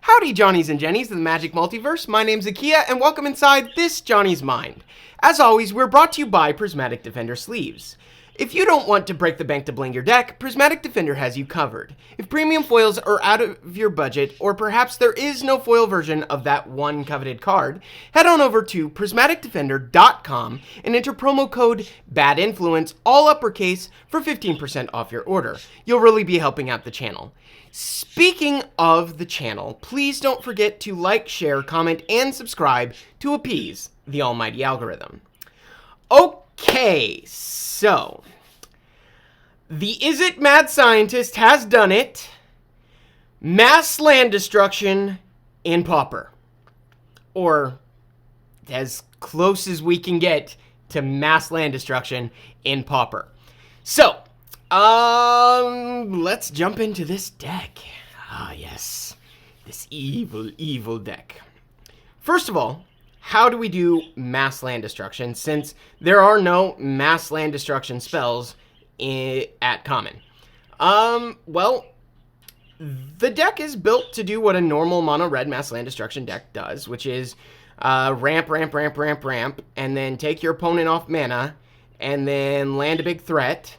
Howdy, Johnnies and Jennies of the Magic Multiverse. My name's Achija, and welcome inside this Johnny's Mind. As always, we're brought to you by Prismatic Defender Sleeves. If you don't want to break the bank to bling your deck, Prismatic Defender has you covered. If premium foils are out of your budget, or perhaps there is no foil version of that one coveted card, head on over to prismaticdefender.com and enter promo code BADINFLUENCE, all uppercase, for 15% off your order. You'll really be helping out the channel. Speaking of the channel, please don't forget to like, share, comment, and subscribe to appease the almighty algorithm. Okay, so the Izzet mad scientist has done it. Mass land destruction in Pauper. Or as close as we can get to mass land destruction in Pauper. So, let's jump into this deck. Ah, yes. This evil, evil deck. First of all, how do we do mass land destruction, since there are no mass land destruction spells at common? Well, the deck is built to do what a normal mono red mass land destruction deck does, which is ramp, and then take your opponent off mana, and then land a big threat,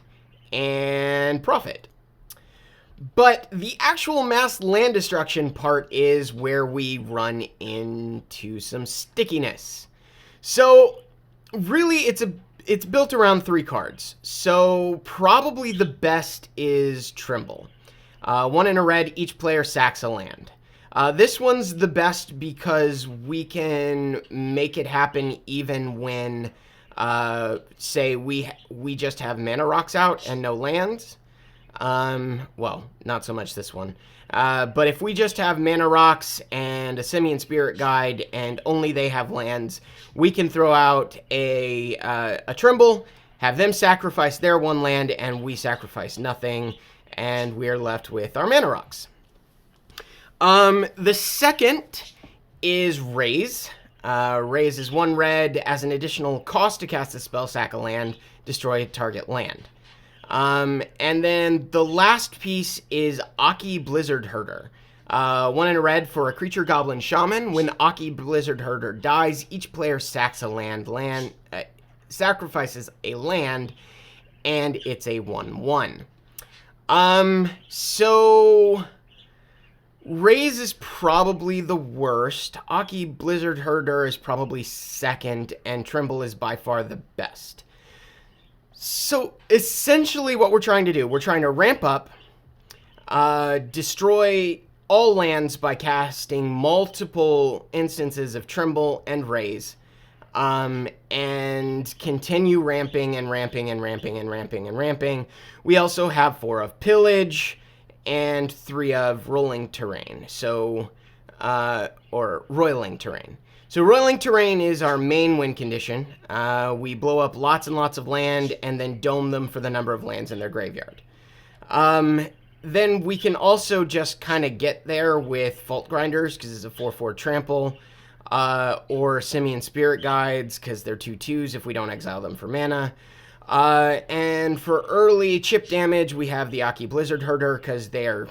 and profit. But the actual mass land destruction part is where we run into some stickiness. So really it's built around 3 cards. So probably the best is Tremble. 1 in a red, each player sacks a land. This one's the best because we can make it happen even when say we just have mana rocks out and no lands. Well, not so much this one. But if we just have mana rocks and a Simian Spirit Guide and only they have lands, we can throw out a Tremble, have them sacrifice their 1 land, and we sacrifice nothing, and we're left with our mana rocks. The second is Raze. Raze is 1 red. As an additional cost to cast a spell, sack a land, destroy a target land. And then the last piece is Achija Blizzard Herder. 1 in a red for a creature goblin shaman. When Achija Blizzard Herder dies, each player sacks a land, sacrifices a land, and it's a 1/1. So Raze is probably the worst. Achija Blizzard Herder is probably second, and Tremble is by far the best. So essentially what we're trying to do, we're trying to ramp up, destroy all lands by casting multiple instances of Tremble and Raze, and continue ramping and ramping and ramping and ramping and ramping. We also have 4 of Pillage and 3 of Rolling Terrain, so, or Roiling Terrain. So Roiling Terrain is our main win condition. We blow up lots and lots of land and then dome them for the number of lands in their graveyard. Then we can also just kind of get there with Fault Grinders, because it's a 4/4 trample, or Simian Spirit Guides, because they're 2/2s if we don't exile them for mana. And for early chip damage, we have the Achija Blizzard Herder, because they are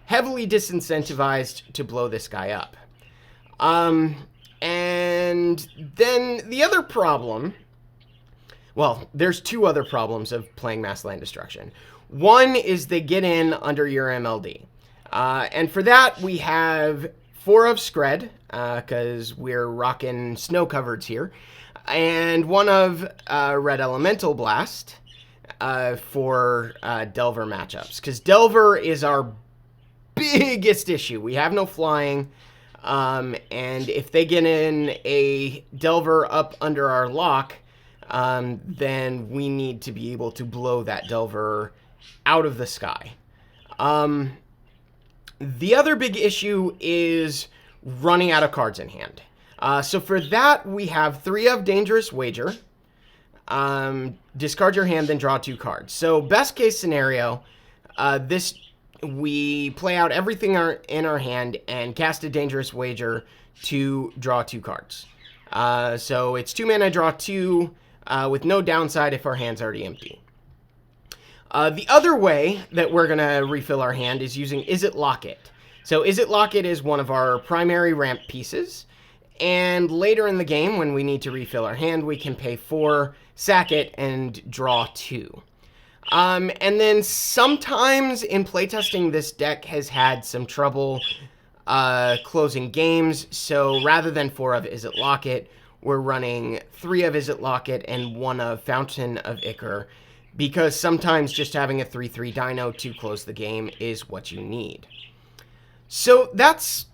heavily disincentivized to blow this guy up. And then the other problem, well, there's 2 other problems of playing mass land destruction. One is they get in under your MLD. And for that, we have 4 of Scred, because we're rocking snow covereds here, and 1 of Red Elemental Blast for Delver matchups, because Delver is our biggest issue. We have no flying. And if they get in a Delver up under our lock, then we need to be able to blow that Delver out of the sky. The other big issue is running out of cards in hand. So for that, we have 3 of Dangerous Wager. Discard your hand, then draw 2 cards. So best case scenario, we play out everything in our hand and cast a Dangerous Wager to draw 2 cards. So it's 2 mana, draw 2, with no downside if our hand's already empty. The other way that we're going to refill our hand is using Izzet Locket. So Izzet Locket is one of our primary ramp pieces. And later in the game, when we need to refill our hand, we can pay 4, sack it, and draw 2. And then sometimes in playtesting, this deck has had some trouble closing games. So rather than 4 of Izzet Locket, we're running 3 of Izzet Locket and 1 of Fountain of Ichor, because sometimes just having a 3/3 dino to close the game is what you need. So that's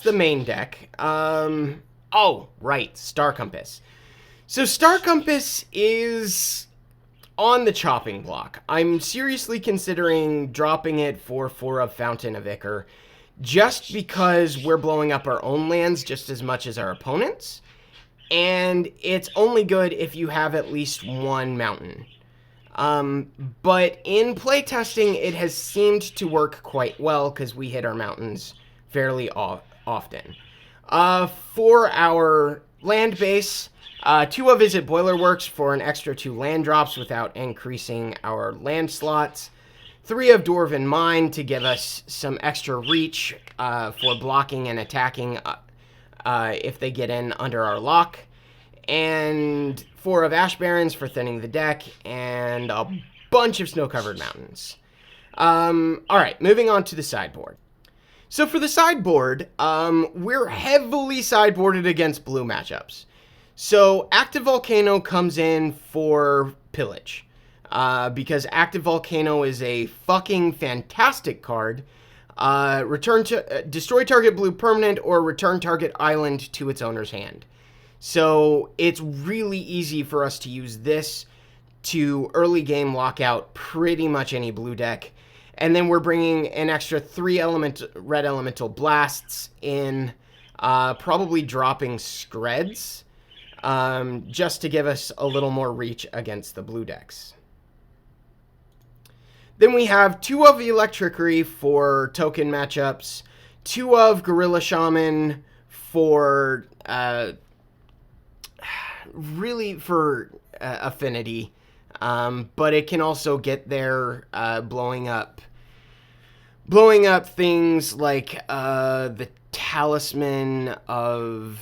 the main deck. Oh, right, Star Compass. So Star Compass is on the chopping block. I'm seriously considering dropping it for 4 of Fountain of Ichor, just because we're blowing up our own lands just as much as our opponents, and it's only good if you have at least 1 mountain. But in playtesting, it has seemed to work quite well because we hit our mountains fairly often. For our land base, 2 of Izzet Boilerworks for an extra 2 land drops without increasing our land slots. 3 of Dwarven Mine to give us some extra reach for blocking and attacking if they get in under our lock. And 4 of Ash Barrens for thinning the deck, and a bunch of snow-covered mountains. Alright, moving on to the sideboard. So for the sideboard, we're heavily sideboarded against blue matchups. So Active Volcano comes in for Pillage, because Active Volcano is a fucking fantastic card. Destroy target blue permanent or return target island to its owner's hand. So it's really easy for us to use this to early game lock out pretty much any blue deck. And then we're bringing an extra 3 red elemental blasts in, probably dropping Screds, just to give us a little more reach against the blue decks. Then we have 2 of Electrickery for token matchups, 2 of Gorilla Shaman for really for affinity, but it can also get there blowing up things like the Talisman of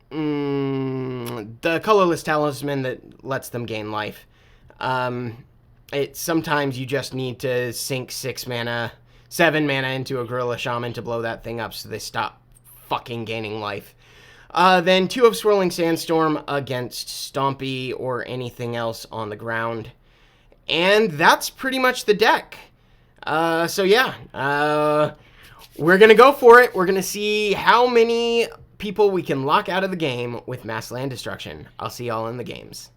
the colorless talisman that lets them gain life. Sometimes you just need to sink 7 mana into a Gorilla Shaman to blow that thing up so they stop fucking gaining life. Then 2 of Swirling Sandstorm against Stompy or anything else on the ground. And that's pretty much the deck. So yeah, we're going to go for it. We're going to see how many people we can lock out of the game with mass land destruction. I'll see y'all in the games.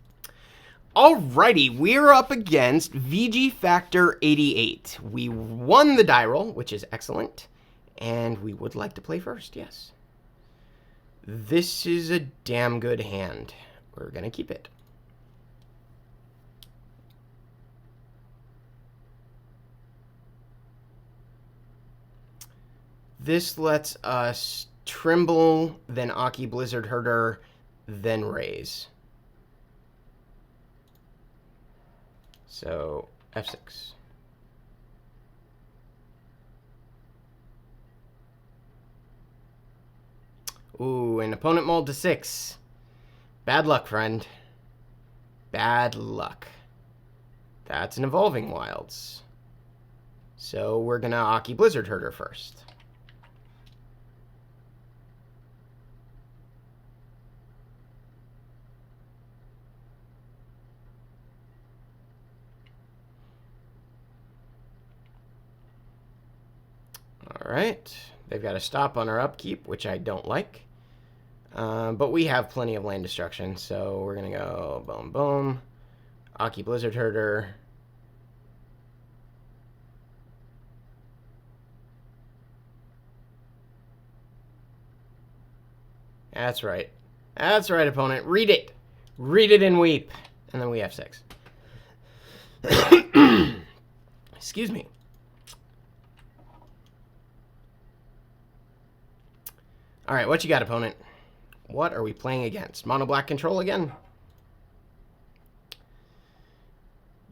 Alrighty, we're up against VG Factor 88. We won the die roll, which is excellent. And we would like to play first, yes. This is a damn good hand. We're going to keep it. This lets us Tremble, then Aki Blizzard Herder, then Raze. So, F6. Ooh, an opponent mulled to 6. Bad luck, friend. Bad luck. That's an Evolving Wilds. So we're gonna Aki Blizzard Herder first. Alright. They've got a stop on our upkeep, which I don't like. But we have plenty of land destruction, so we're going to go boom, boom. Aki Blizzard Herder. That's right. That's right, opponent. Read it. Read it and weep. And then we have 6. Excuse me. Alright, what you got, opponent? What are we playing against? Mono black control again?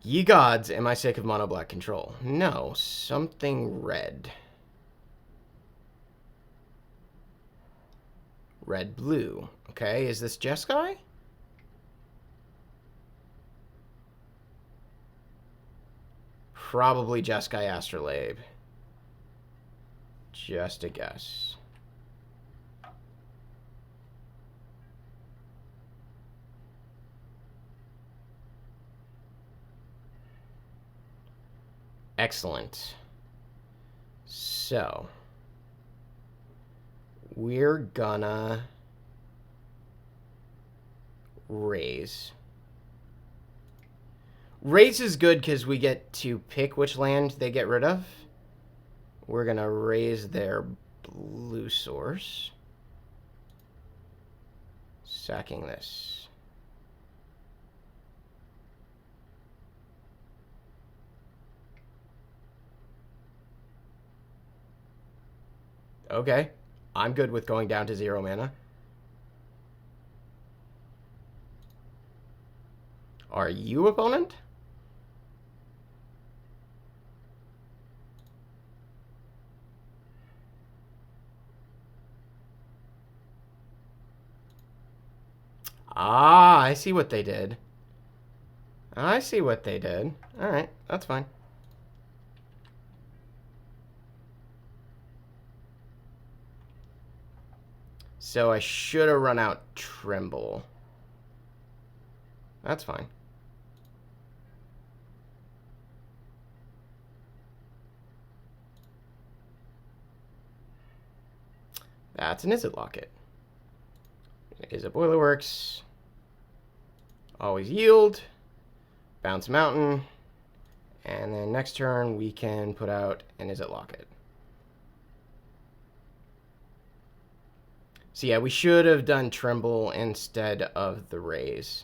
Ye gods, am I sick of mono black control? No, something red. red, blue. Okay, is this Jeskai? Probably Jeskai Astrolabe. Just a guess. Excellent. So, we're gonna raise. Raze is good because we get to pick which land they get rid of. We're gonna raise their blue source. Sacking this. Okay, I'm good with going down to 0 mana. Are you, opponent? Ah, I see what they did. I see what they did. All right, that's fine. So I should have run out Tremble. That's fine. That's an Izzet Locket. Izzet Boilerworks. Always yield. Bounce Mountain. And then next turn we can put out an Izzet Locket. So yeah, we should have done Tremble instead of the Raze.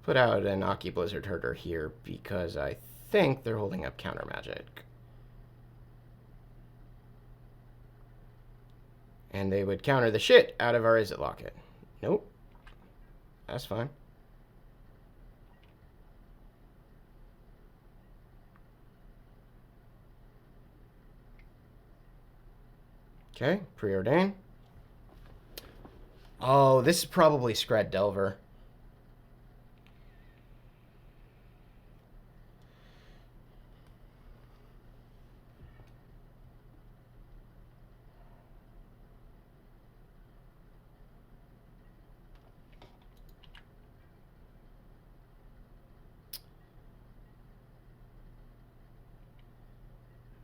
Put out an Aki Blizzard Herder here because I think they're holding up counter magic. And they would counter the shit out of our Izzet Locket. Nope. That's fine. Okay, preordain. Oh, this is probably Scred Delver.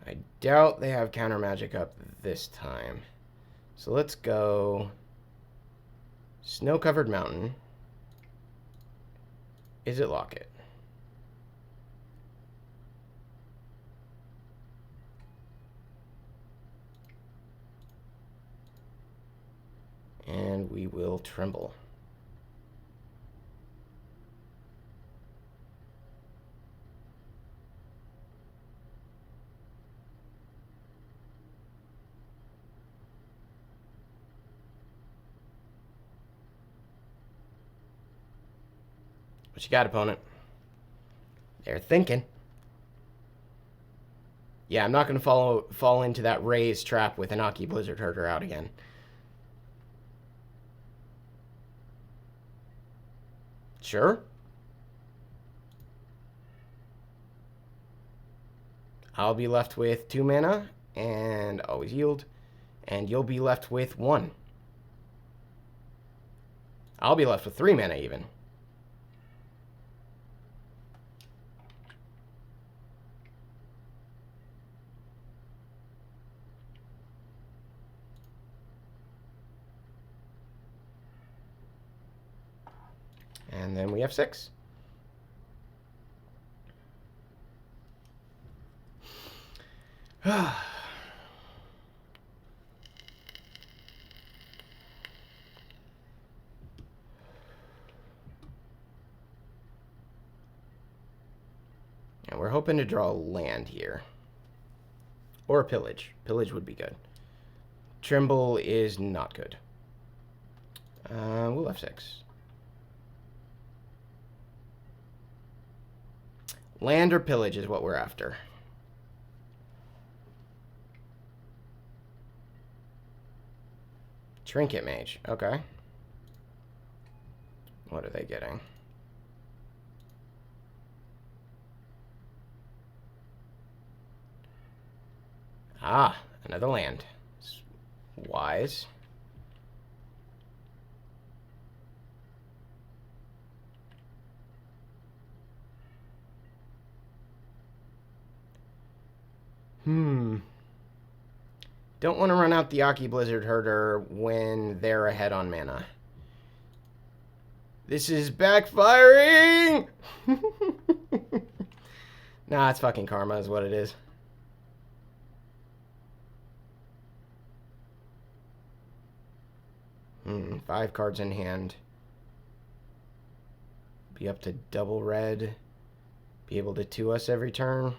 I doubt they have counter magic up this time. So let's go Snow-Covered Mountain. Izzet Locket. And we will Tremble. What you got, opponent? They're thinking. Yeah, I'm not going to fall into that Raze trap with an Aki Blizzard Herder out again. Sure. I'll be left with 2 mana and always yield. And you'll be left with 1. I'll be left with 3 mana even. And then we have 6. And we're hoping to draw a land here. Or a pillage. Pillage would be good. Tremble is not good. We'll F6. Land or pillage is what we're after. Trinket Mage. Okay. What are they getting? Ah, another land. Wise. Don't want to run out the Aki Blizzard Herder when they're ahead on mana. This is backfiring! Nah, it's fucking karma is what it is. Five cards in hand. Be up to double red. Be able to 2 us every turn.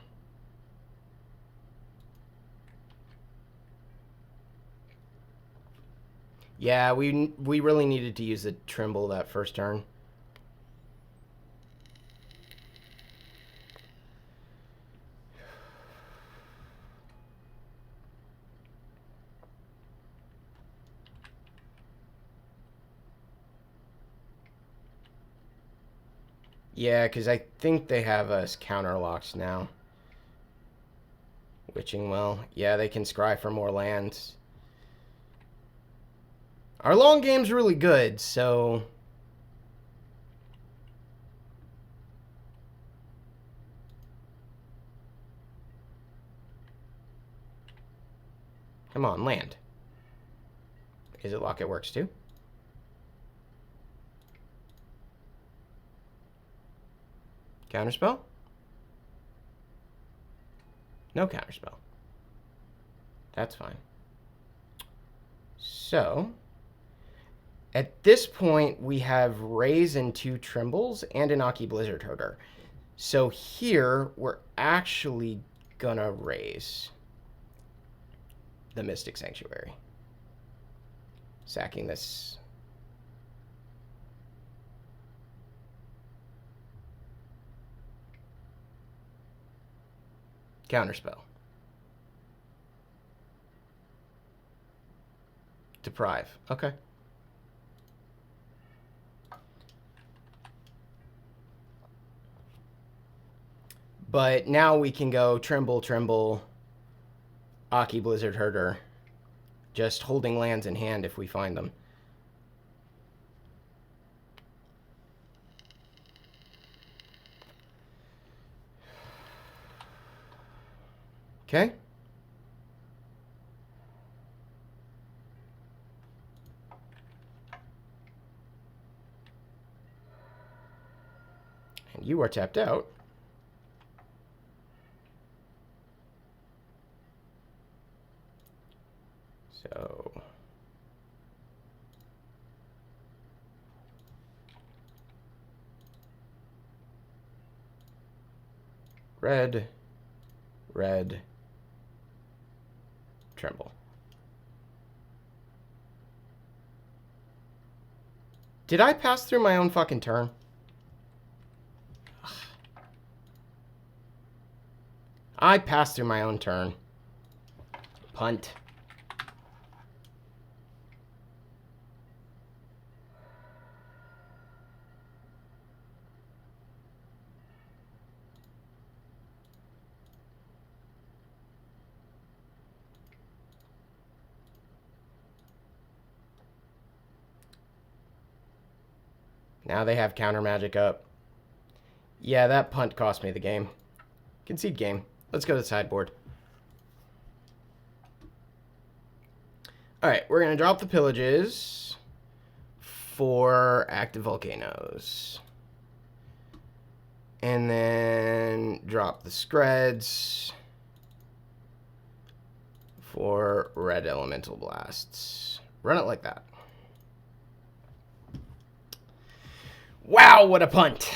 Yeah, we really needed to use the Tremble that first turn. Yeah, because I think they have us counterlocks now. Witching Well. Yeah, they can scry for more lands. Our long game's really good, so... Come on, land. Izzet Locket works too. Counterspell? No counterspell. That's fine. So, at this point, we have Raze and 2 Trembles and an Aki Blizzard Herder. So here, we're actually gonna Raze the Mystic Sanctuary. Sacking this. Counterspell. Deprive. Okay. But now we can go Tremble, Tremble, Aki Blizzard Herder. Just holding lands in hand if we find them. Okay. And you are tapped out. So... red, red, Tremble. Did I pass through my own fucking turn? Ugh. I passed through my own turn. Punt. Now they have counter magic up. Yeah, that punt cost me the game. Concede game. Let's go to the sideboard. Alright, we're going to drop the pillages for active volcanoes. And then drop the Screds for red elemental blasts. Run it like that. Wow, what a punt.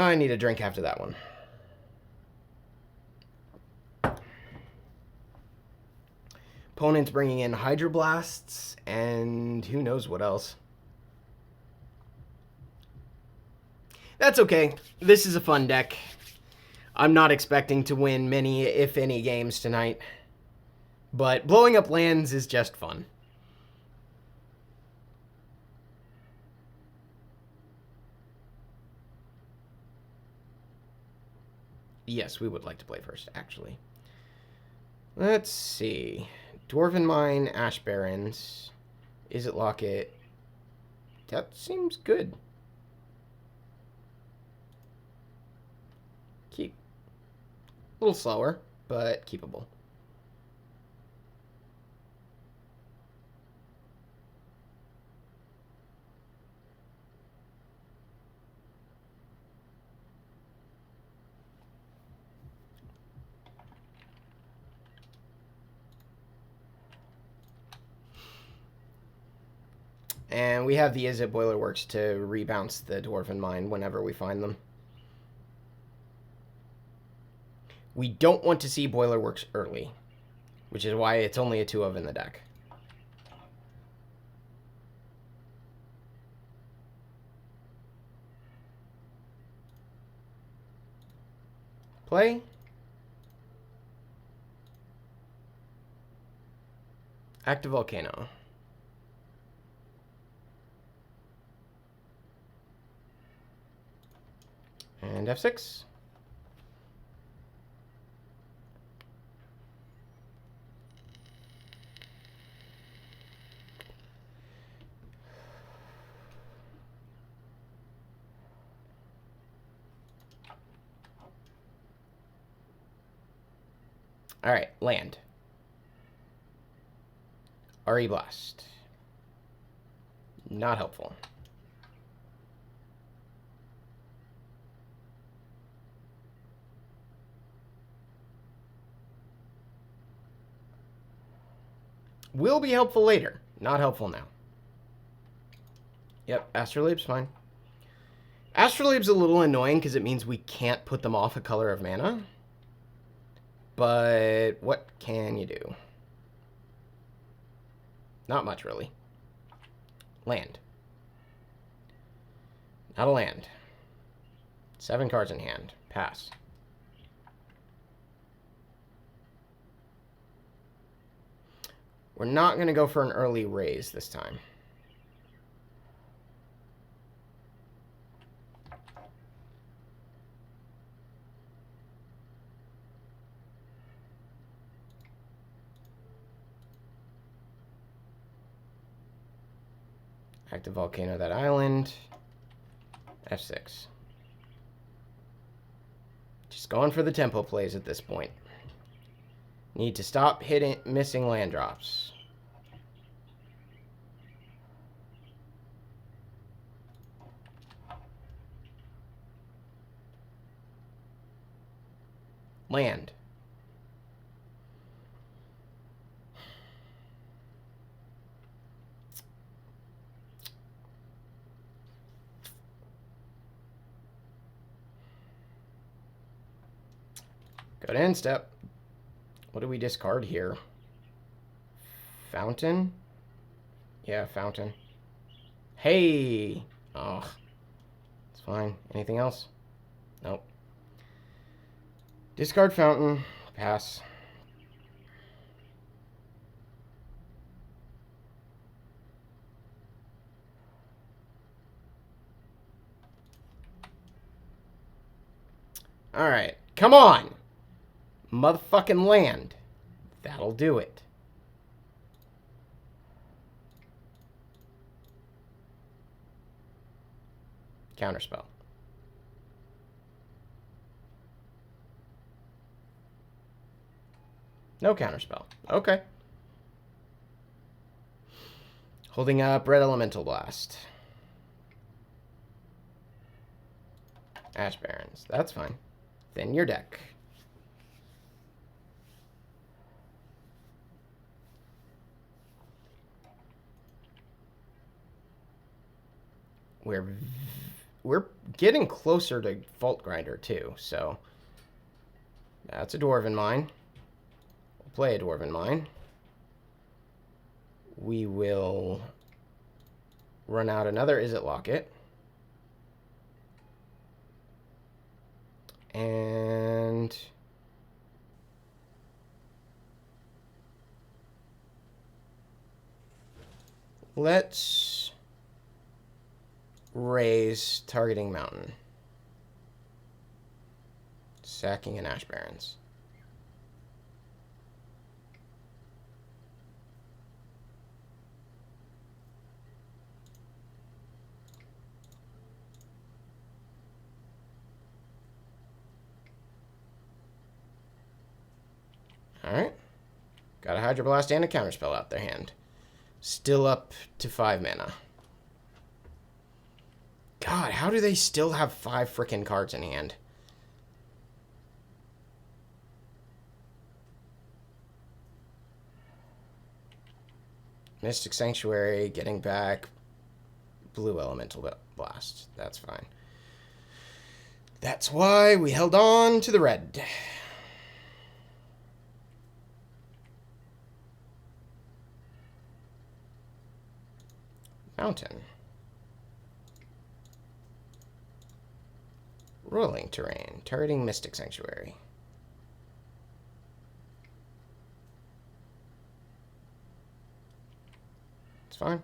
I need a drink after that one. Opponent's bringing in Hydroblasts and who knows what else. That's okay. This is a fun deck. I'm not expecting to win many, if any, games tonight. But blowing up lands is just fun. Yes, we would like to play first, actually. Let's see. Dwarven Mine, Ash Barrens. Izzet Locket. That seems good. Keep. A little slower, but keepable. And we have the Izzet Boiler Works to rebounce the Dwarven Mine whenever we find them. We don't want to see Boiler Works early, which is why it's only a 2-of in the deck. Play. Active Volcano. And F6. All right, land. RE Blast. Not helpful. Will be helpful later. Not helpful now. Yep, Astrolabe's fine. Astrolabe's a little annoying because it means we can't put them off a color of mana. But what can you do? Not much, really. Land. Not a land. 7 cards in hand. Pass. We're not going to go for an early raise this time. Active Volcano that island. F6. Just going for the tempo plays at this point. Need to stop missing land drops. Land. Go to end step. What do we discard here? Fountain? Yeah, fountain. Hey! Oh, it's fine. Anything else? Nope. Discard fountain. Pass. Alright. Come on! Motherfucking land. That'll do it. Counterspell. No counterspell. Okay. Holding up Red Elemental Blast. Ash Barrens. That's fine. Thin your deck. We're we're getting closer to Fault Grinder, too, so... That's a Dwarven Mine. We'll play a Dwarven Mine. We will run out another Izzet Locket. And... let's raise targeting mountain. Sacking and Ash Barrens. Alright. Got a Hydroblast and a Counterspell out their hand. Still up to 5 mana. God, how do they still have 5 frickin' cards in hand? Mystic Sanctuary, getting back Blue Elemental Blast. That's fine. That's why we held on to the red. Mountain. Rolling terrain. Targeting Mystic Sanctuary. It's fine.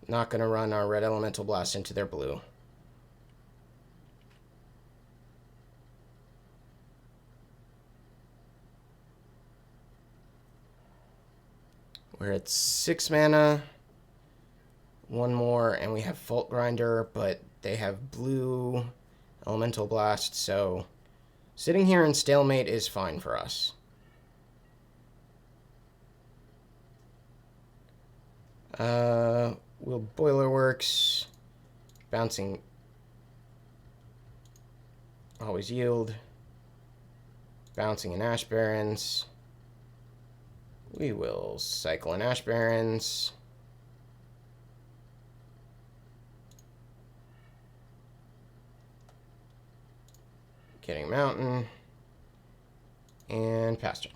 Not going to run our red elemental blast into their blue. We're at 6 mana. One more, and we have Fault Grinder, but they have blue elemental blast, so sitting here in stalemate is fine for us. Will Boilerworks, bouncing, always yield, bouncing in Ash Barrens. We will cycle in Ash Barrens. Getting Mountain. And pass turn.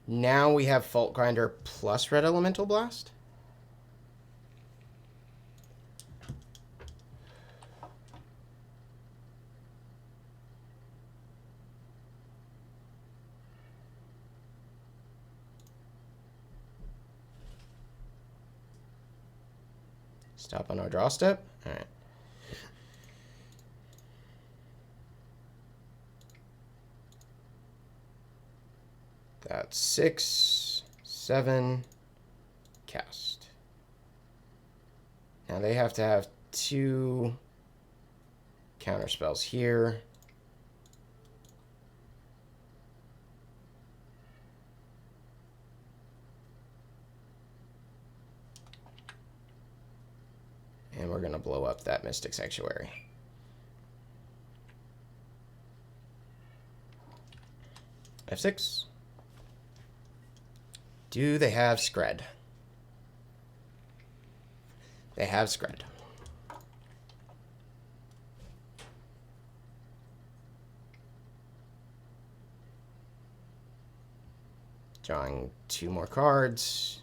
Now we have Fault Grinder plus Red Elemental Blast. Stop on our draw step. All right. That's 6, 7, cast. Now they have to have 2 counter spells here. And we're going to blow up that Mystic Sanctuary. F6. Do they have Scred? They have Scred. Drawing 2 more cards.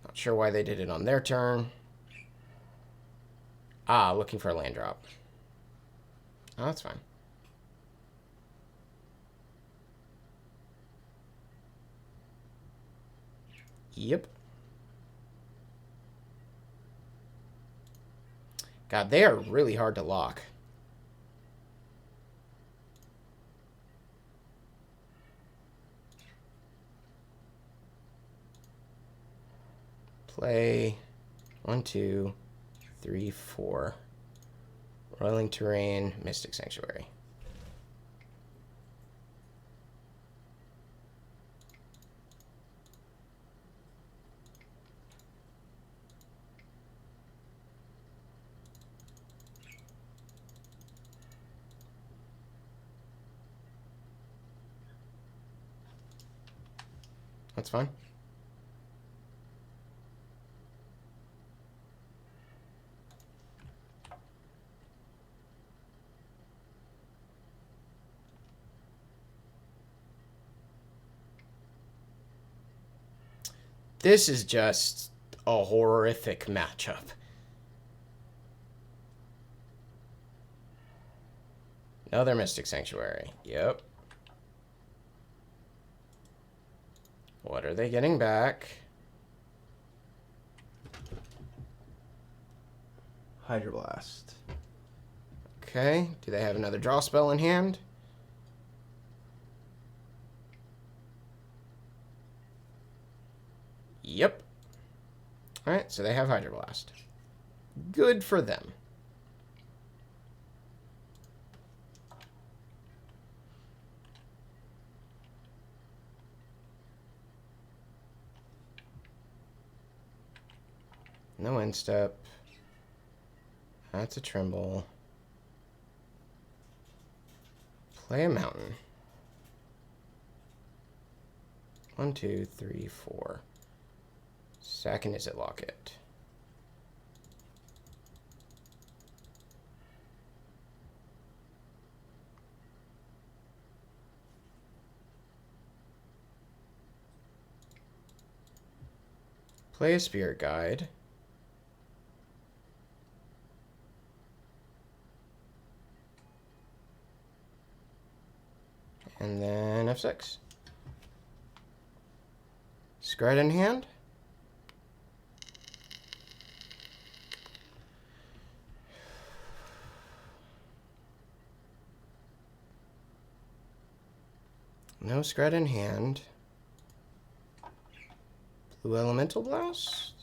Not sure why they did it on their turn. Ah, looking for a land drop. Oh, that's fine. Yep. God, they are really hard to lock. Play 1, 2, 3, 4. Rolling Terrain, Mystic Sanctuary. That's fine. This is just a horrific matchup. Another Mystic Sanctuary. Yep. What are they getting back? Hydroblast. Okay. Do they have another draw spell in hand? Yep. Alright, so they have Hydroblast. Good for them. No instep. That's a Tremble. Play a mountain. 1, 2, 3, 4. Second Izzet Locket. Play a Spirit Guide. And then F6. Scred in hand. No Scred in hand. Blue Elemental Blast.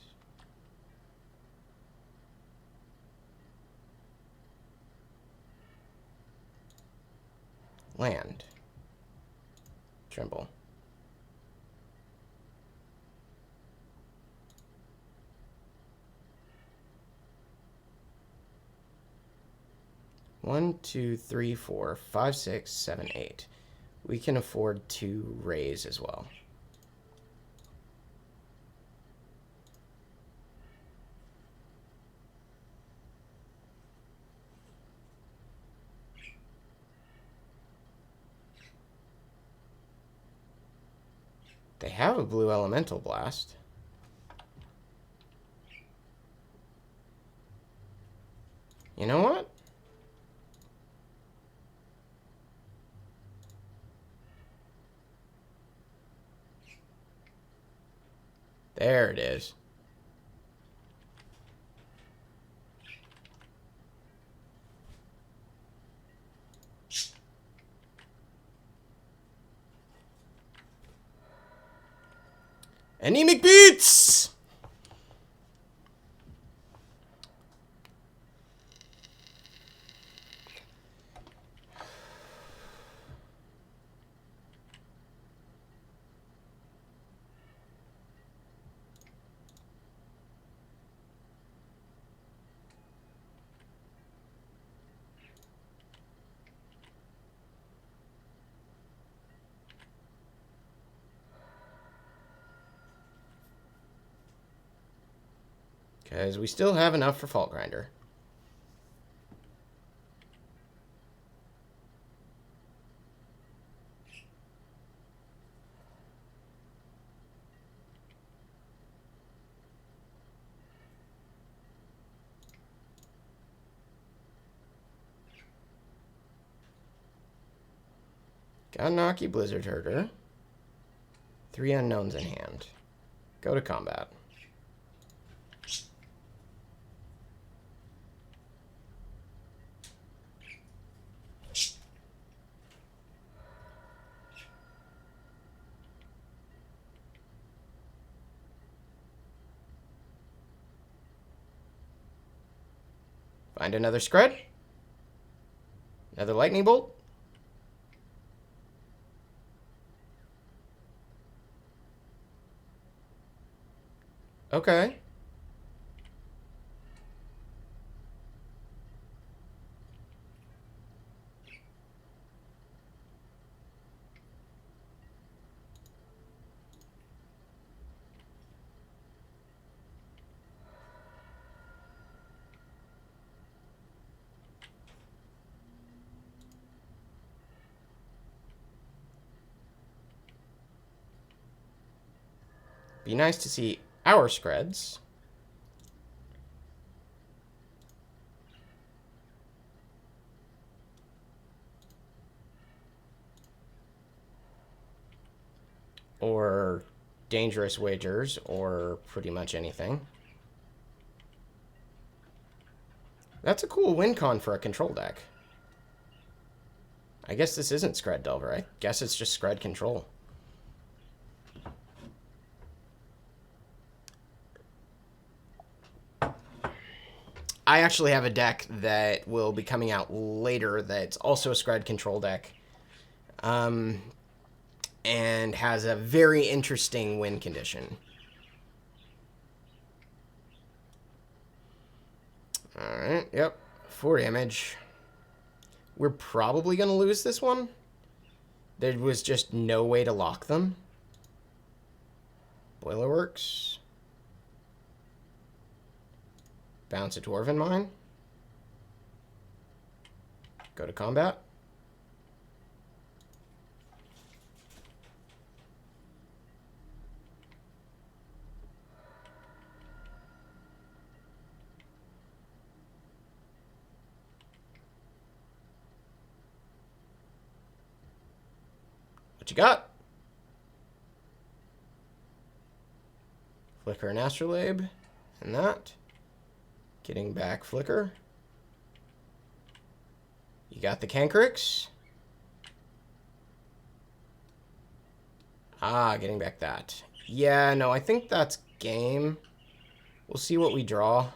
Land. Tremble. One, two, three, 4, 5, 6, 7, 8. We can afford to raise as well. They have a blue elemental blast. You know what? There it is. Anemic beats! Because we still have enough for Fault Grinder. Got Naki Blizzard Herder. 3 unknowns in hand. Go to combat. Find another Scred. Another Lightning Bolt. Okay. Be nice to see our Screds. Or dangerous wagers, or pretty much anything. That's a cool win con for a control deck. I guess this isn't Scred Delver. I guess it's just Scred Control. I actually have a deck that will be coming out later that's also a Scred Control deck. And has a very interesting win condition. Alright, yep. 4 damage. We're probably going to lose this one. There was just no way to lock them. Boilerworks. Bounce a Dwarven Mine. Go to combat. What you got? Flicker and Astrolabe. And that. Getting back Flicker. You got the Cankrix. Ah, getting back that. Yeah, no, I think that's game. We'll see what we draw.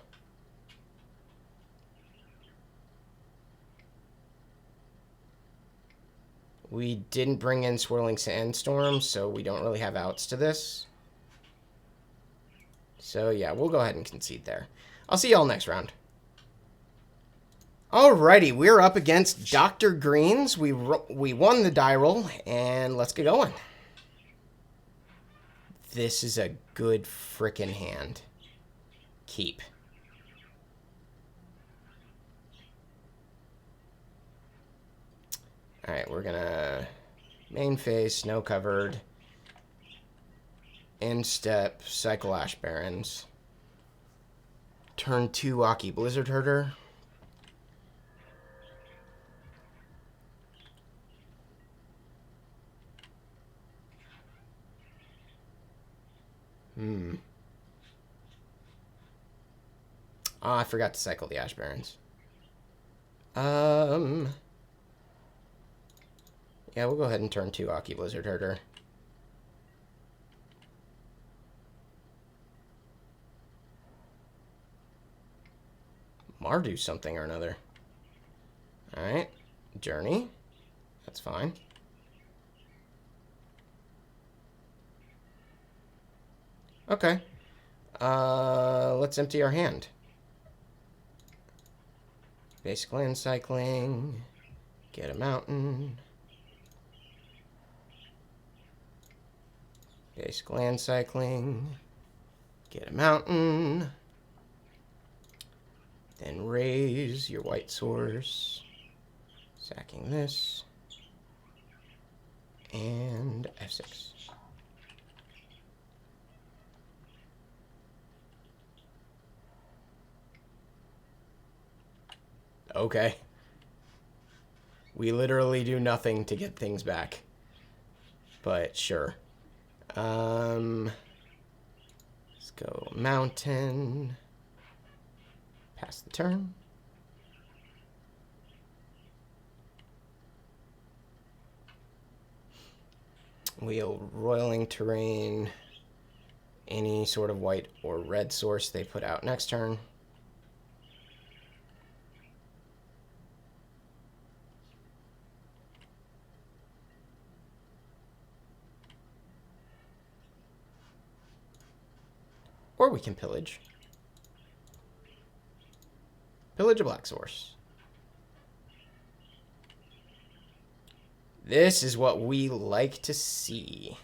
We didn't bring in Swirling Sandstorm, so we don't really have outs to this. So yeah, we'll go ahead and concede there. I'll see y'all next round. Alrighty, we're up against Dr. Greens. We won the die roll, and let's get going. This is a good frickin' hand. Keep. Alright, we're gonna main phase, snow covered, end step, cycle Ash Barrens. Turn 2 Aki Blizzard Herder. Ah, I forgot to cycle the Ash Barrens. Yeah, we'll go ahead and turn 2 Aki Blizzard Herder. Mardu something or another. Alright. Journey. That's fine. Okay. Let's empty our hand. Basic land cycling. Get a mountain. Basic land cycling. Get a mountain. Then raise your white source. Sacking this. And F6. Okay. We literally do nothing to get things back. But sure. Let's go mountain. Pass the turn. We'll Roiling Terrain any sort of white or red source they put out next turn. Or we can pillage. Pillage a black source. This is what we like to see.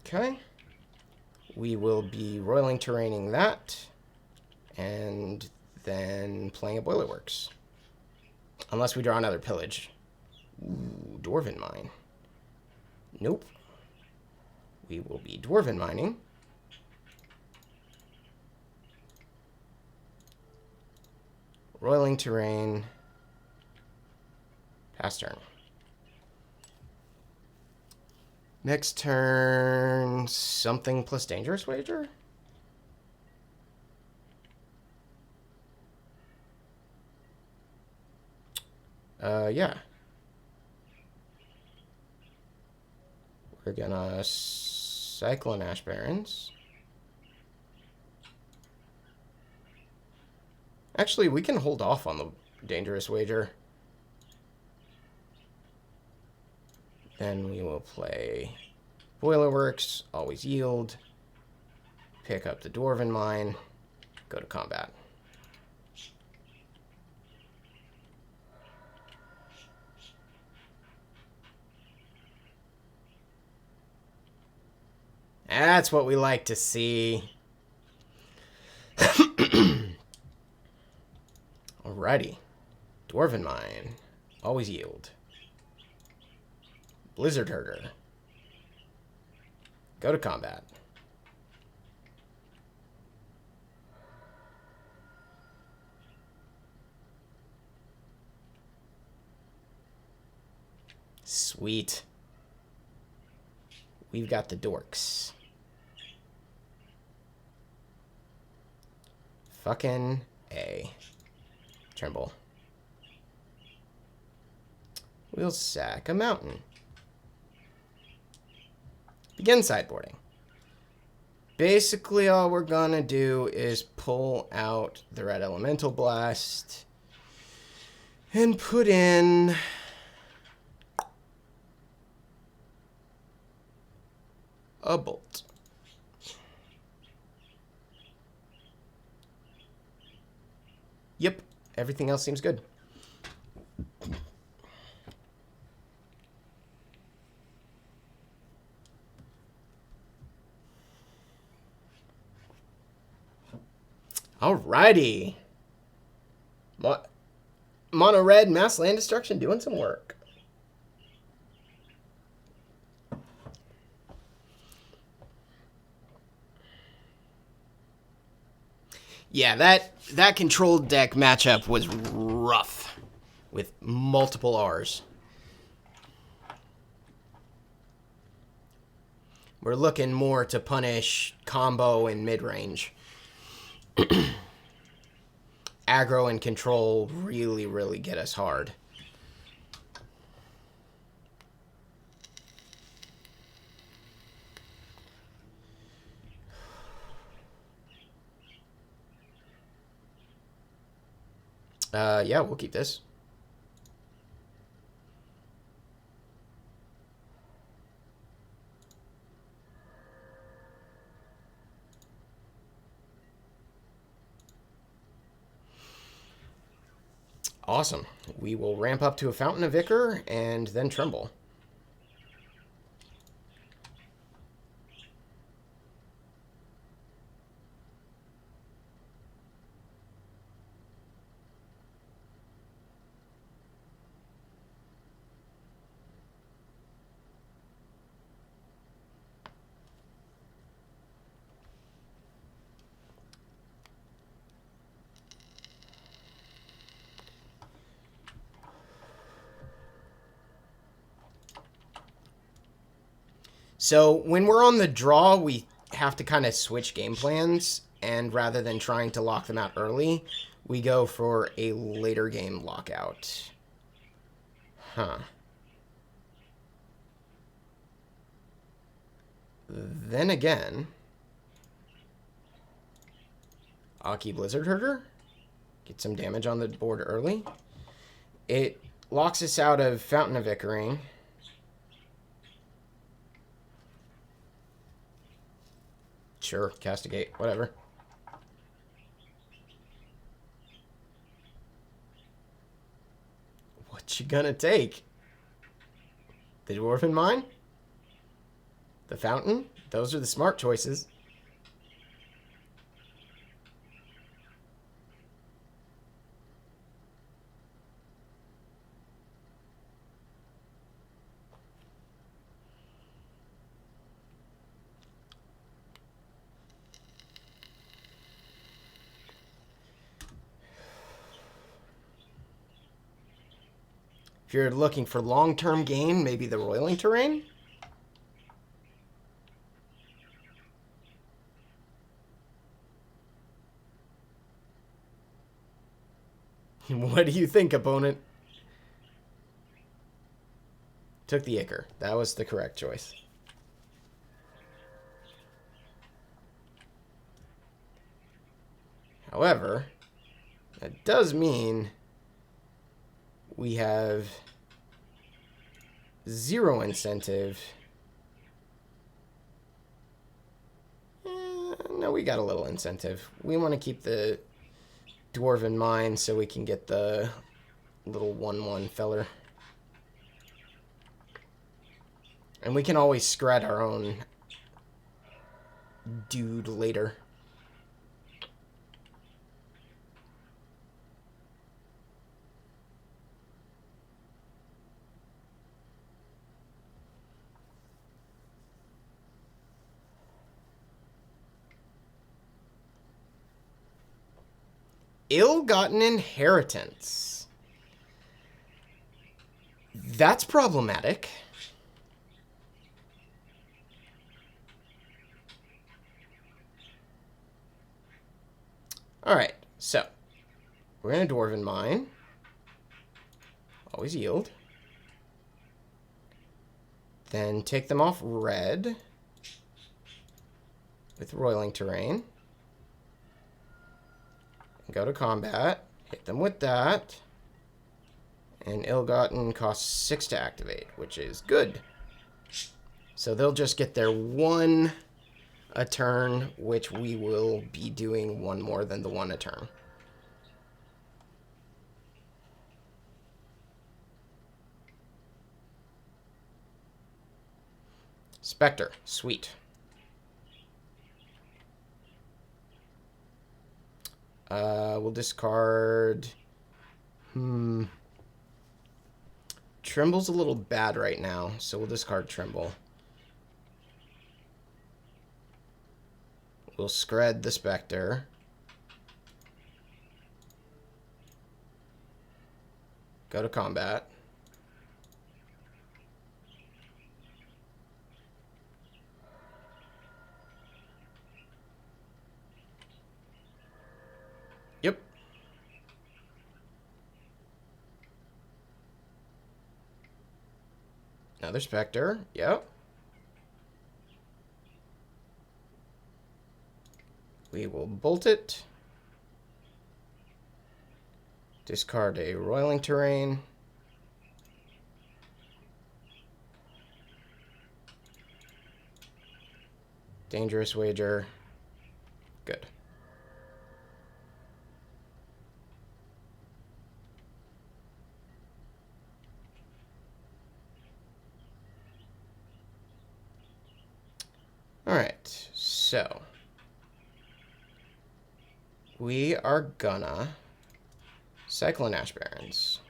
Okay. We will be Roiling Terraining that. And then playing a Boilerworks. Unless we draw another pillage. Ooh, Dwarven Mine. Nope. we will be dwarven mining. Roiling terrain. Pass turn. Next turn, something plus dangerous wager? Yeah. We're gonna cycle an Ash Barrens. Actually, we can hold off on the dangerous wager. Then we will play Boilerworks, always yield, pick up the Dwarven Mine, go to combat. That's what we like to see. Alrighty. Dwarven Mine, always yield. Blizzard Herder. Go to combat. Sweet. We've got the dorks. Fucking A. Tremble. We'll sack a mountain. Begin sideboarding. Basically, all we're gonna do is pull out the Red Elemental Blast and put in a bolt. Yep, everything else seems good. Alrighty. Mono red mass land destruction doing some work. Yeah, that controlled deck matchup was rough with multiple R's. We're looking more to punish combo and mid-range. Aggro and control really, really get us hard. Yeah, we'll keep this. Awesome. We will ramp up to a Fountain of Ichor and then Tremble. So when we're on the draw, we have to kind of switch game plans, and rather than trying to lock them out early, we go for a later game lockout. Huh. Then again, Aki Blizzard Herder. Get some damage on the board early. It locks us out of Fountain of Ichoring. Sure, castigate, whatever. What you gonna take? The Dwarven Mine? The Fountain? Those are the smart choices. If you're looking for long-term gain, maybe the roiling terrain. What do you think, opponent? Took the Ichor. That was the correct choice. However, that does mean we have 0 incentive. No, we got a little incentive. We want to keep the Dwarven Mine so we can get the little 1/1 feller. And we can always scrat our own dude later. Ill-gotten inheritance. That's problematic. Alright, so we're in a Dwarven Mine. Always yield. Then take them off red with Roiling Terrain. Go to combat. Hit them with that. And Ill-gotten costs 6 to activate, which is good. So they'll just get their 1 a turn, which we will be doing 1 more than the 1 a turn. Spectre, sweet. We'll discard... Tremble's a little bad right now, so we'll discard Tremble. We'll scred the Spectre. Go to combat. Yep. Another Spectre. Yep. We will bolt it. Discard a Roiling Terrain. Dangerous Wager. Good. Alright, so we are gonna Cyclone Ash Barrens.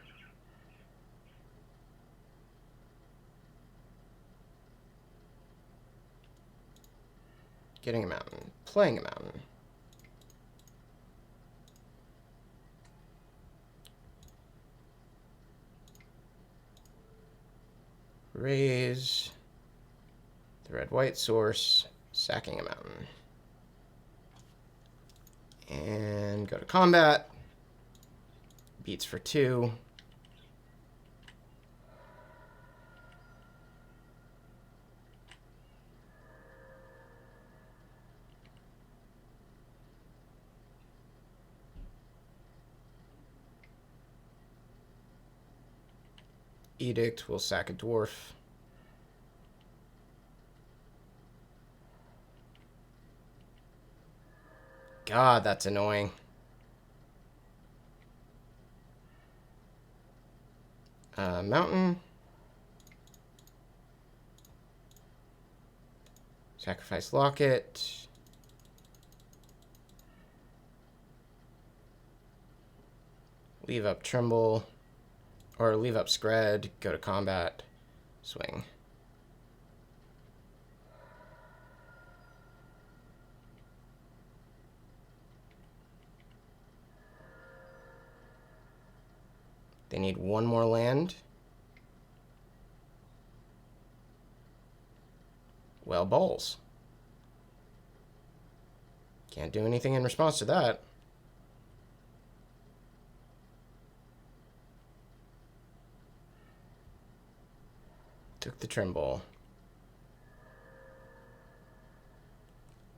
Getting a mountain. Playing a mountain. Raze. The red-white source. Sacking a mountain. And go to combat. Beats for 2. Edict will sack a dwarf. God, that's annoying. Mountain. Sacrifice Locket. Leave up Tremble. Or leave up Scred. Go to combat. Swing. They need 1 more land. Well, balls. Can't do anything in response to that. Took the Tremble.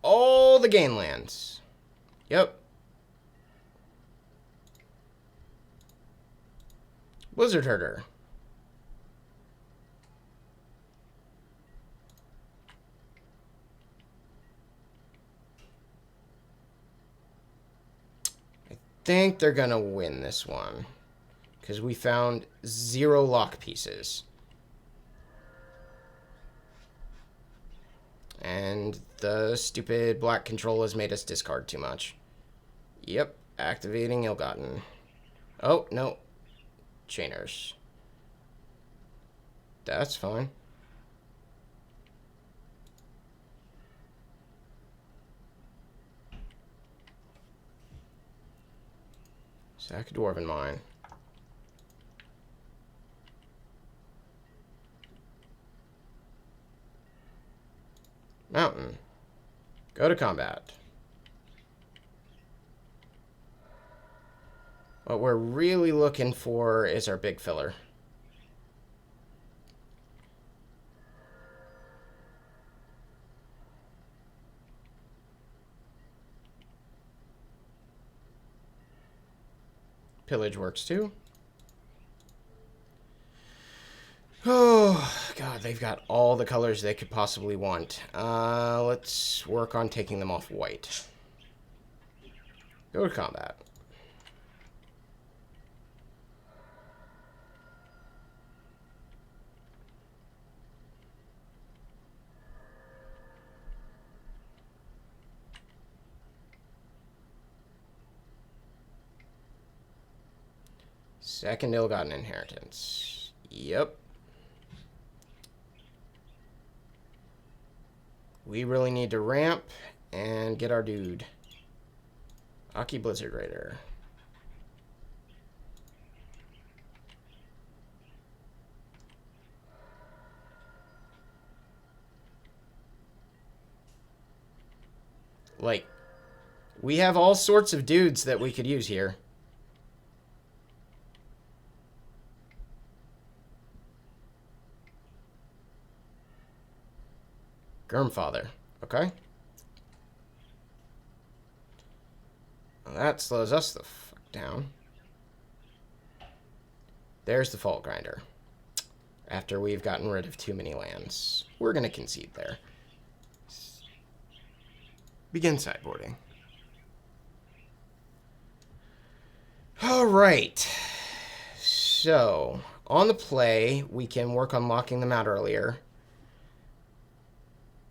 All the gain lands. Yep. Blizzard Herder. I think they're gonna win this one, because we found 0 lock pieces. And the stupid black control has made us discard too much. Yep, activating Ill-Gotten. Oh, no. Chainers. That's fine. Sack a Dwarven Mine. Mountain. Go to combat. What we're really looking for is our big filler. Pillage works too. Oh, God, they've got all the colors they could possibly want. Let's work on taking them off white. Go to combat. Second Ill-Gotten Inheritance. Yep. We really need to ramp and get our dude. Aki Blizzard Raider. Like, we have all sorts of dudes that we could use here. Gurmfather. Okay. Well, that slows us the fuck down. There's the Fault Grinder. After we've gotten rid of too many lands. We're going to concede there. Begin sideboarding. Alright. So, on the play, we can work on locking them out earlier.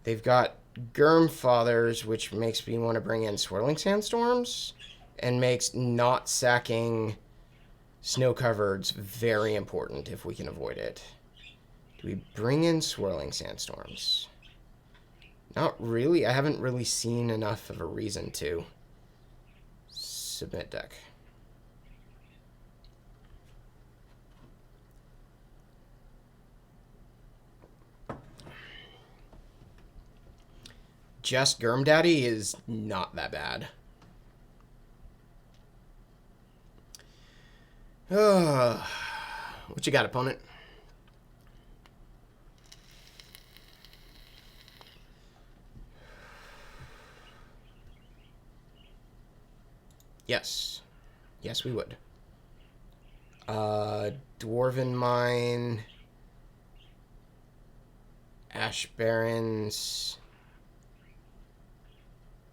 They've got Gurmfathers, which makes me want to bring in Swirling Sandstorms, and makes not sacking Snow-Covereds very important if we can avoid it. Do we bring in Swirling Sandstorms? Not really. I haven't really seen enough of a reason to. Submit deck. Just Gurm Daddy is not that bad. What you got, opponent? Yes. Yes, we would. Dwarven Mine. Ash Barrens.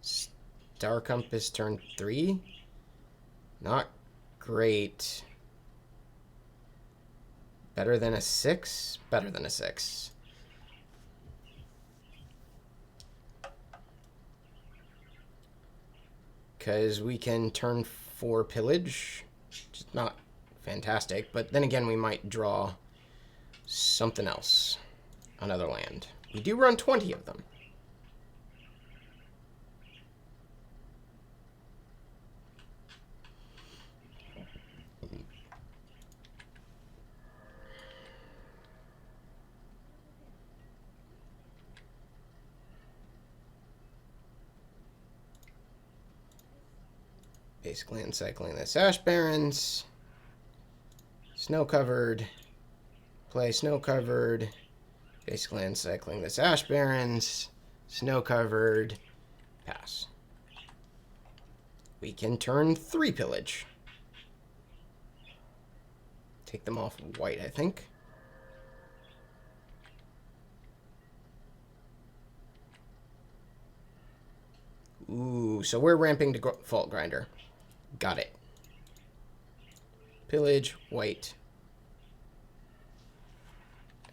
Star Compass turn 3. Not great. Better than a 6? Better than a 6. Because we can turn 4 pillage. Which is not fantastic. But then again, we might draw something else. Another land. We do run 20 of them. Basically uncycling this Ash Barrens. Snow covered. Play snow covered. Basically uncycling this Ash Barrens. Snow covered. Pass. We can turn 3 pillage. Take them off white, I think. Ooh, so we're ramping to Fault Grinder. Got it. Pillage, white.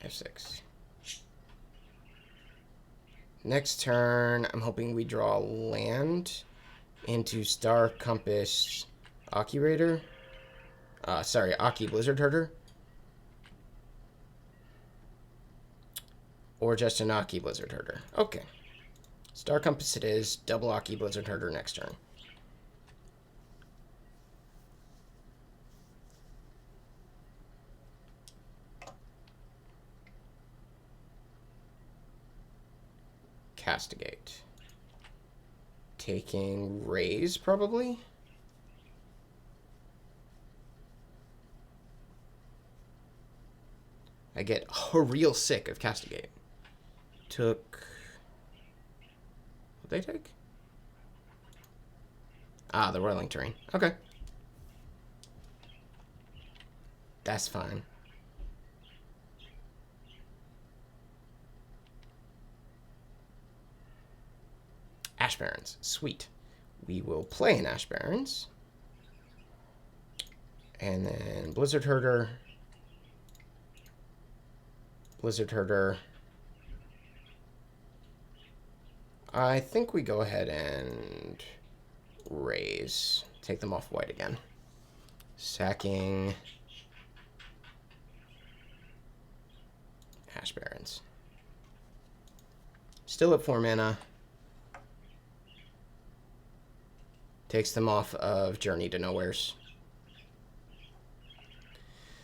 F6. Next turn, I'm hoping we draw land into Star Compass Aki Raider. Sorry, Aki Blizzard Herder. Or just an Aki Blizzard Herder. Okay. Star Compass it is. Double Aki Blizzard Herder next turn. Castigate. Taking Raze, probably. I get real sick of Castigate. Took... What did they take? Ah, the Roiling Terrain. Okay. That's fine. Ash Barrens. Sweet. We will play an Ash Barrens. And then Blizzard Herder. Blizzard Herder. I think we go ahead and raise. Take them off white again. Sacking. Ash Barrens. Still at 4 mana. Takes them off of Journey to Nowheres.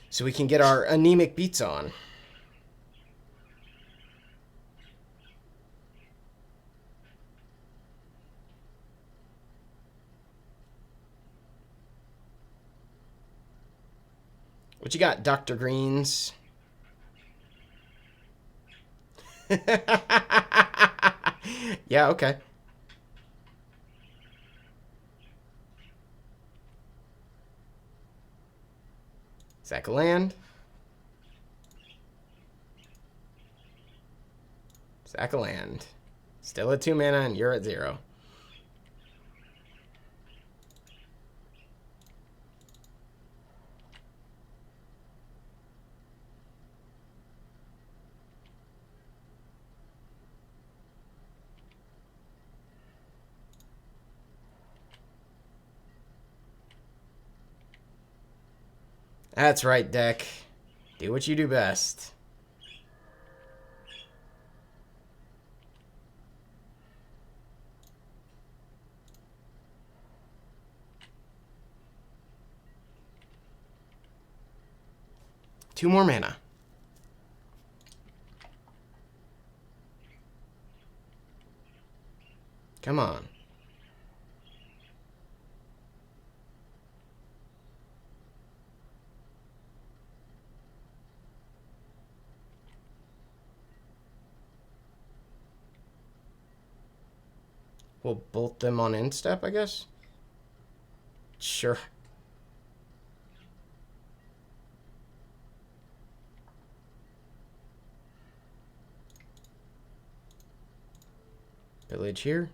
So we can get our anemic beats on. What you got, Dr. Greens? Yeah, okay. Sack a land. Sack a land. Still at 2 mana and you're at 0. That's right, deck. Do what you do best. Two more mana. Come on. We'll bolt them on end step, I guess? Sure. Village here.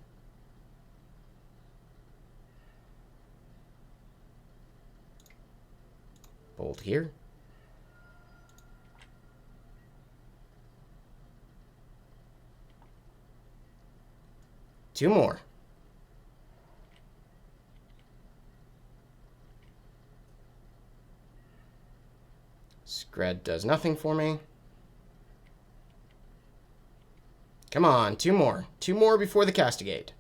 Bolt here. Two more. Scred does nothing for me. Come on, two more. Two more before the Castigate.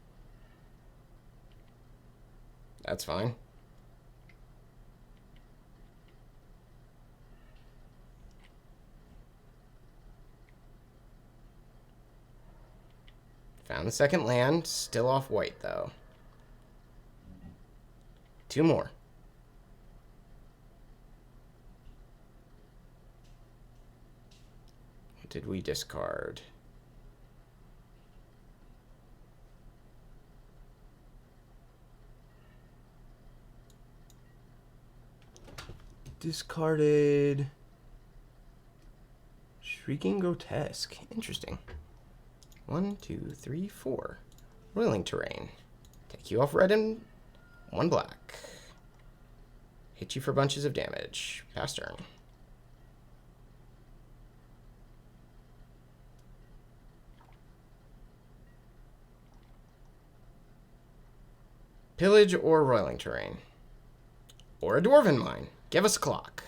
That's fine. Found the second land. Still off white, though. 2 more. What did we discard? Discarded Shrieking Grotesque. Interesting. 1, 2, 3, 4. Roiling Terrain. Take you off red and 1 black. Hit you for bunches of damage. Pass turn. Pillage or Roiling Terrain. Or a Dwarven Mine. Give us a clock.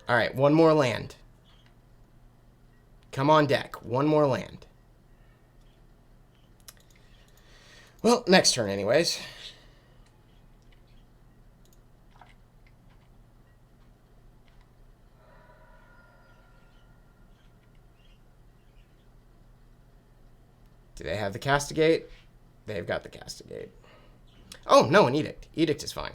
All right, 1 more land. Come on deck. 1 more land. Well, next turn anyways. Do they have the Castigate? They've got the Castigate. Oh, no, an Edict. Edict is fine.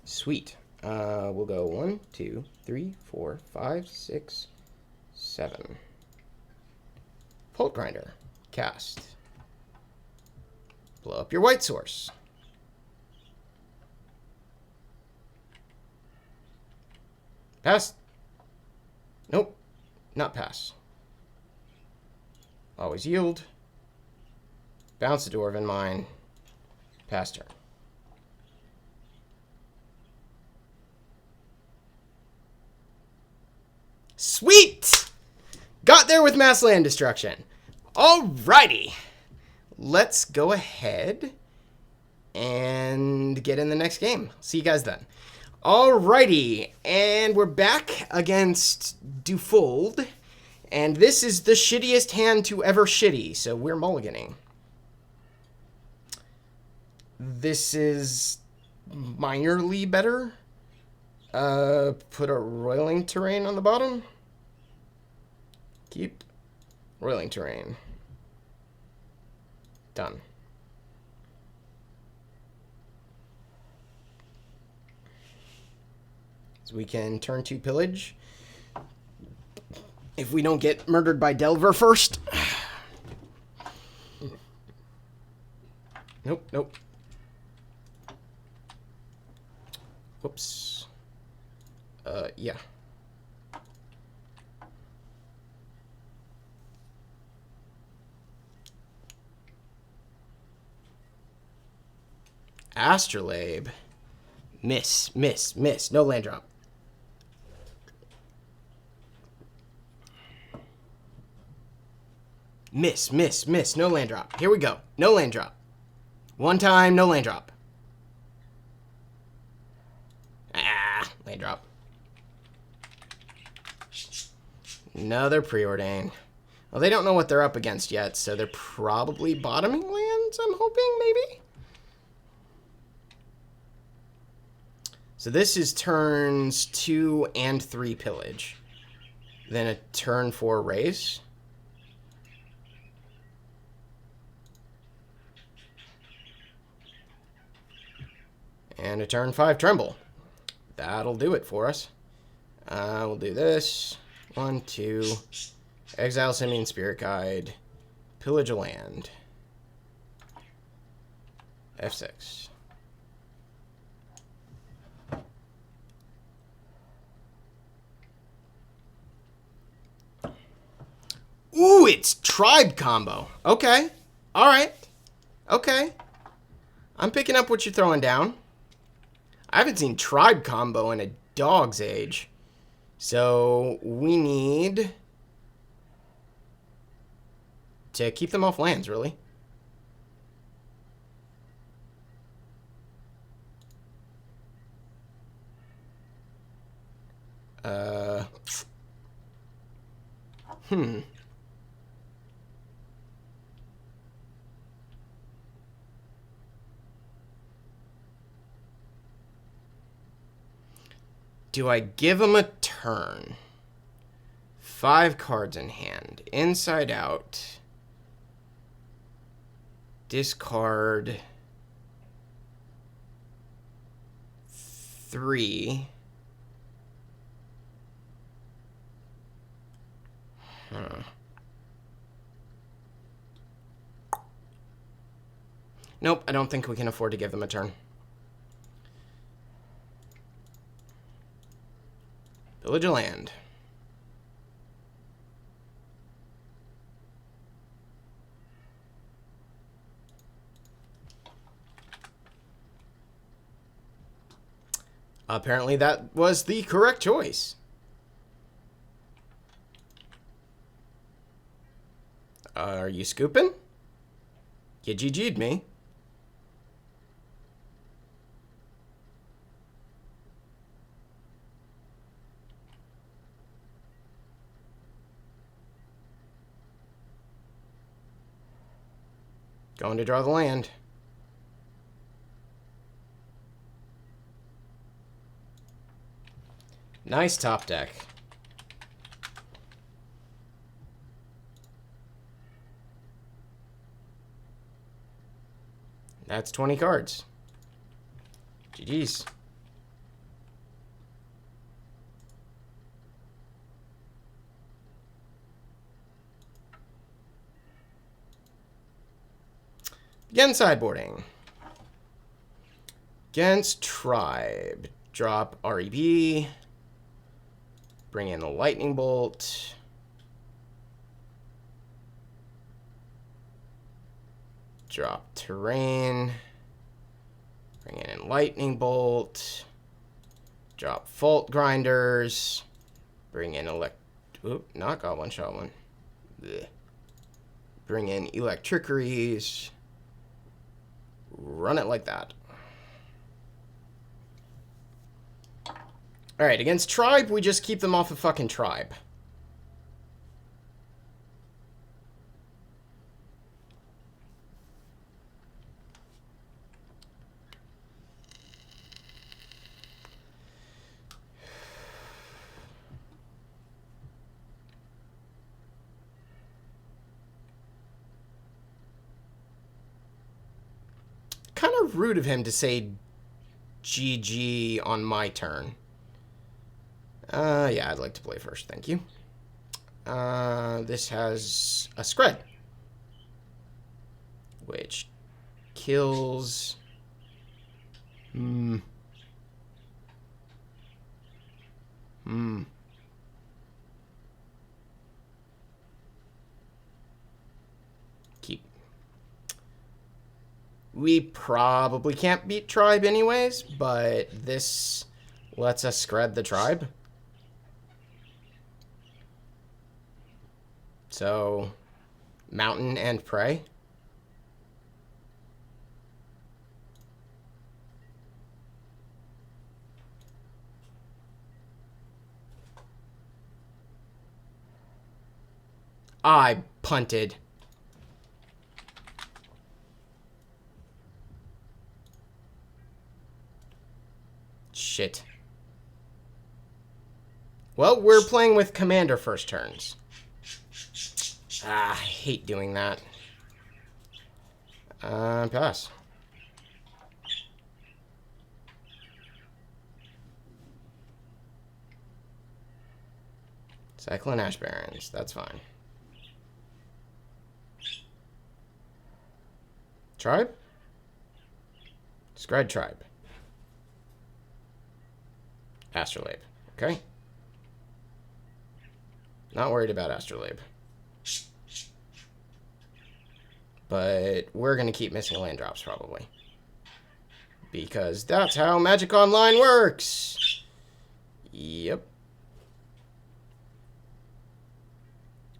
Sweet. We'll go 1, 2, 3, 4, 5, 6, 7. Pult Grinder. Cast. Blow up your white source. Pass. Nope. Not pass. Always yield. Bounce the Dwarven Mine. Pass turn. Sweet! Got there with mass land destruction. Alrighty. Let's go ahead and get in the next game. See you guys then. Alrighty, and we're back against Dufold, and this is the shittiest hand to ever shitty, so we're mulliganing. This is minorly better. Put a Roiling Terrain on the bottom. Keep Roiling Terrain. Done. So we can turn to pillage. If we don't get murdered by Delver first. Nope, nope. Whoops. Yeah. Astrolabe. Miss, miss, miss. No land drop. Miss, miss, miss. No land drop. Here we go. No land drop. 1 time, no land drop. Ah, land drop. Another preordain. Well, they don't know what they're up against yet, so they're probably bottoming lands, I'm hoping, maybe? So this is turns 2 and 3 pillage. Then a turn 4 race. And a turn 5 tremble. That'll do it for us. We'll do this. 1, 2. Exile Simian Spirit Guide. Pillage a land. F6. Ooh, it's tribe combo. Okay. All right. Okay. I'm picking up what you're throwing down. I haven't seen tribe combo in a dog's age. So we need to keep them off lands, really. Do I give him a turn? 5 cards in hand. Inside out. Discard 3. Nope, I don't think we can afford to give them a turn. Village of land. Apparently that was the correct choice. Are you scooping? You GG'd me. Going to draw the land. Nice top deck. That's 20 cards. GG's. Again, sideboarding. Against Tribe. Drop REB. Bring in a Lightning Bolt. Drop Terrain. Bring in Lightning Bolt. Drop Fault Grinders. Bring in not Goblin Shovelin. Blech. Bring in Electrickeries. Run it like that. Alright, against Tribe, we just keep them off of fucking Tribe. Kind of rude of him to say GG on my turn. Yeah, I'd like to play first, thank you. This has a Scred, which kills... Keep. We probably can't beat Tribe anyways, but this lets us Scred the Tribe. So, Mountain and Prey. I punted. Shit. Well, we're playing with Commander first turns. I hate doing that. Pass. Cyclone Ash Barrens, that's fine. Tribe? Scred Tribe. Astrolabe, okay. Not worried about Astrolabe. But we're going to keep missing land drops, probably. Because that's how Magic Online works! Yep.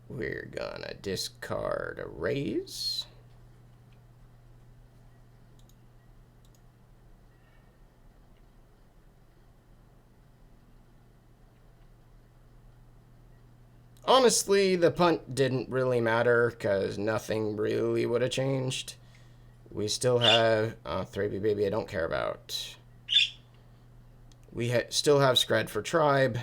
We're gonna discard a Raze. Honestly, the punt didn't really matter because nothing really would have changed. We still have 3B Baby I don't care about. We still have Scred for Tribe.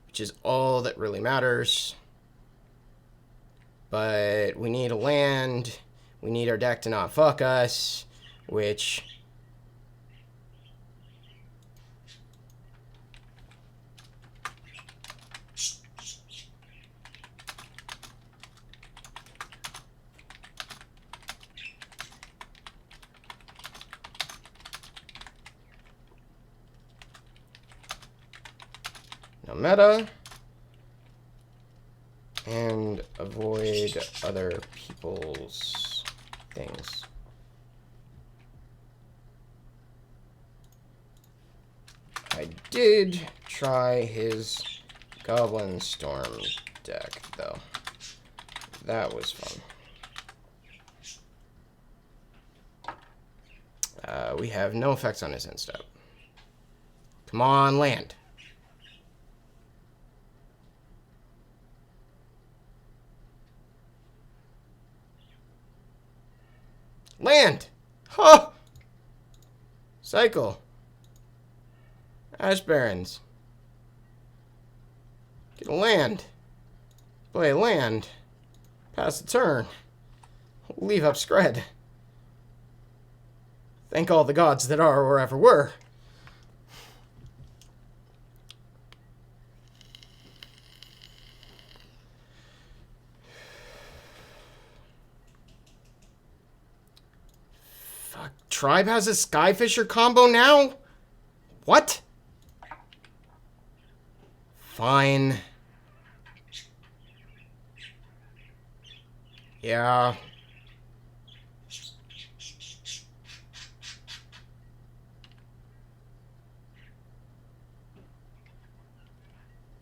Which is all that really matters. But we need a land. We need our deck to not fuck us. Which... no meta. And avoid other people's things. I did try his Goblin Storm deck, though. That was fun. We have no effects on his end step. Come on, land. Land! Huh! Cycle. Ash Barrens. Get a land. Play a land. Pass the turn. Leave up Scred. Thank all the gods that are or ever were. Fuck. Tribe has a Skyfisher combo now? What? Fine. Yeah.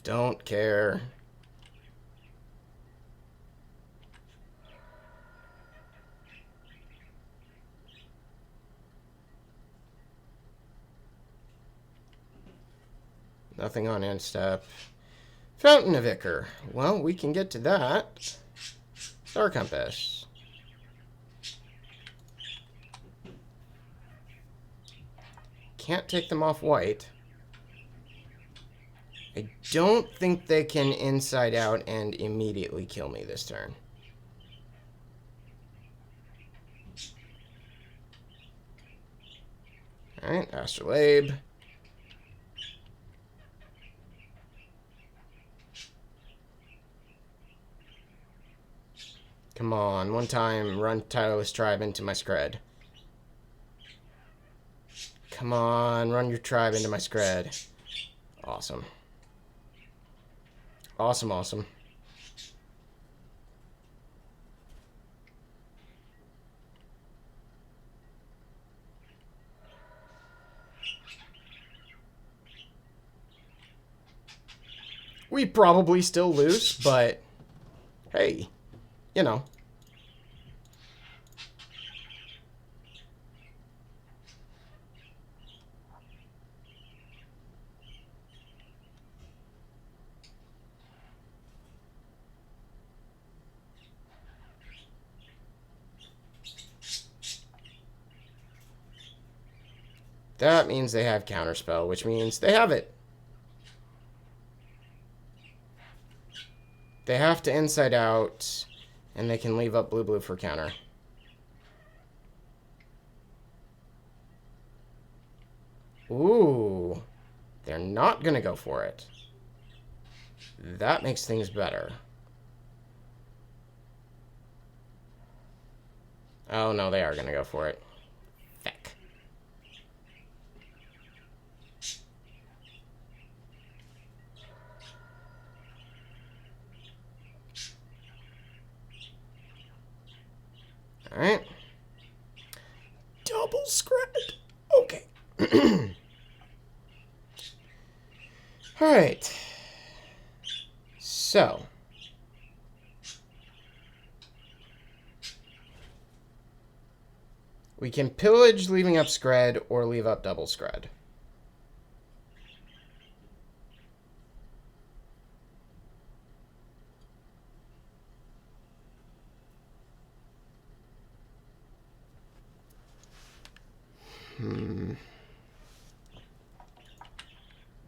Don't care. Nothing on end step. Fountain of Ichor. Well, we can get to that. Star Compass. Can't take them off white. I don't think they can inside out and immediately kill me this turn. Alright, Astrolabe. Come on, one time, run Tireless Tribe into my Scred. Come on, run your Tribe into my Scred. Awesome. Awesome, awesome. We probably still lose, but hey, you know. That means they have Counterspell, which means they have it. They have to inside out, and they can leave up blue for counter. Ooh. They're not going to go for it. That makes things better. Oh, no, they are going to go for it. Feck. Alright. Double Scred. Okay. Alright. So. We can pillage leaving up Scred or leave up double Scred.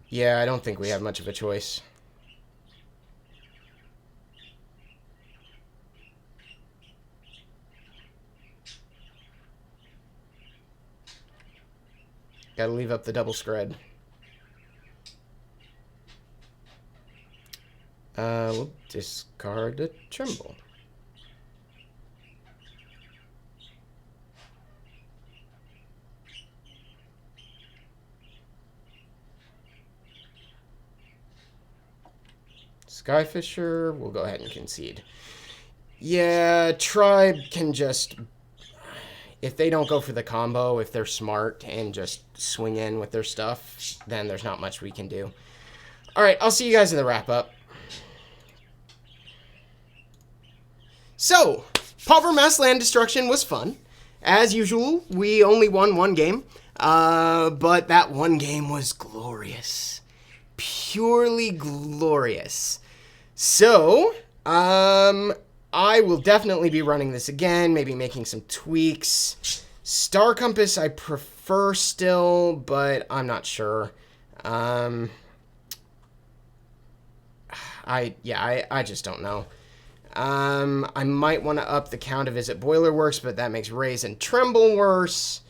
Yeah, I don't think we have much of a choice. Gotta leave up the double scred. We'll discard a Tremble. Skyfisher, we'll go ahead and concede. Yeah, Tribe can just... If they don't go for the combo, if they're smart and just swing in with their stuff, then there's not much we can do. Alright, I'll see you guys in the wrap-up. So, Pauper Mass Land Destruction was fun. As usual, we only won one game, but that one game was glorious. Purely glorious. So, I will definitely be running this again, maybe making some tweaks. Star Compass I prefer still, but I'm not sure. I just don't know. I might want to up the count of Izzet Boiler Works, but that makes Raze and Tremble worse,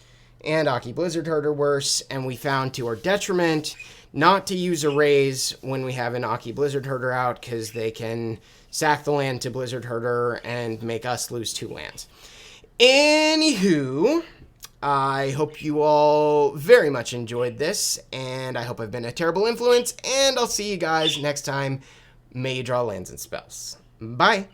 and Aki Blizzard Herder worse, and we found to our detriment not to use a Raze when we have an Aki Blizzard Herder out, because they can sack the land to Blizzard Herder and make us lose 2 lands. Anywho, I hope you all very much enjoyed this, and I hope I've been a terrible influence, and I'll see you guys next time. May you draw lands and spells. Bye.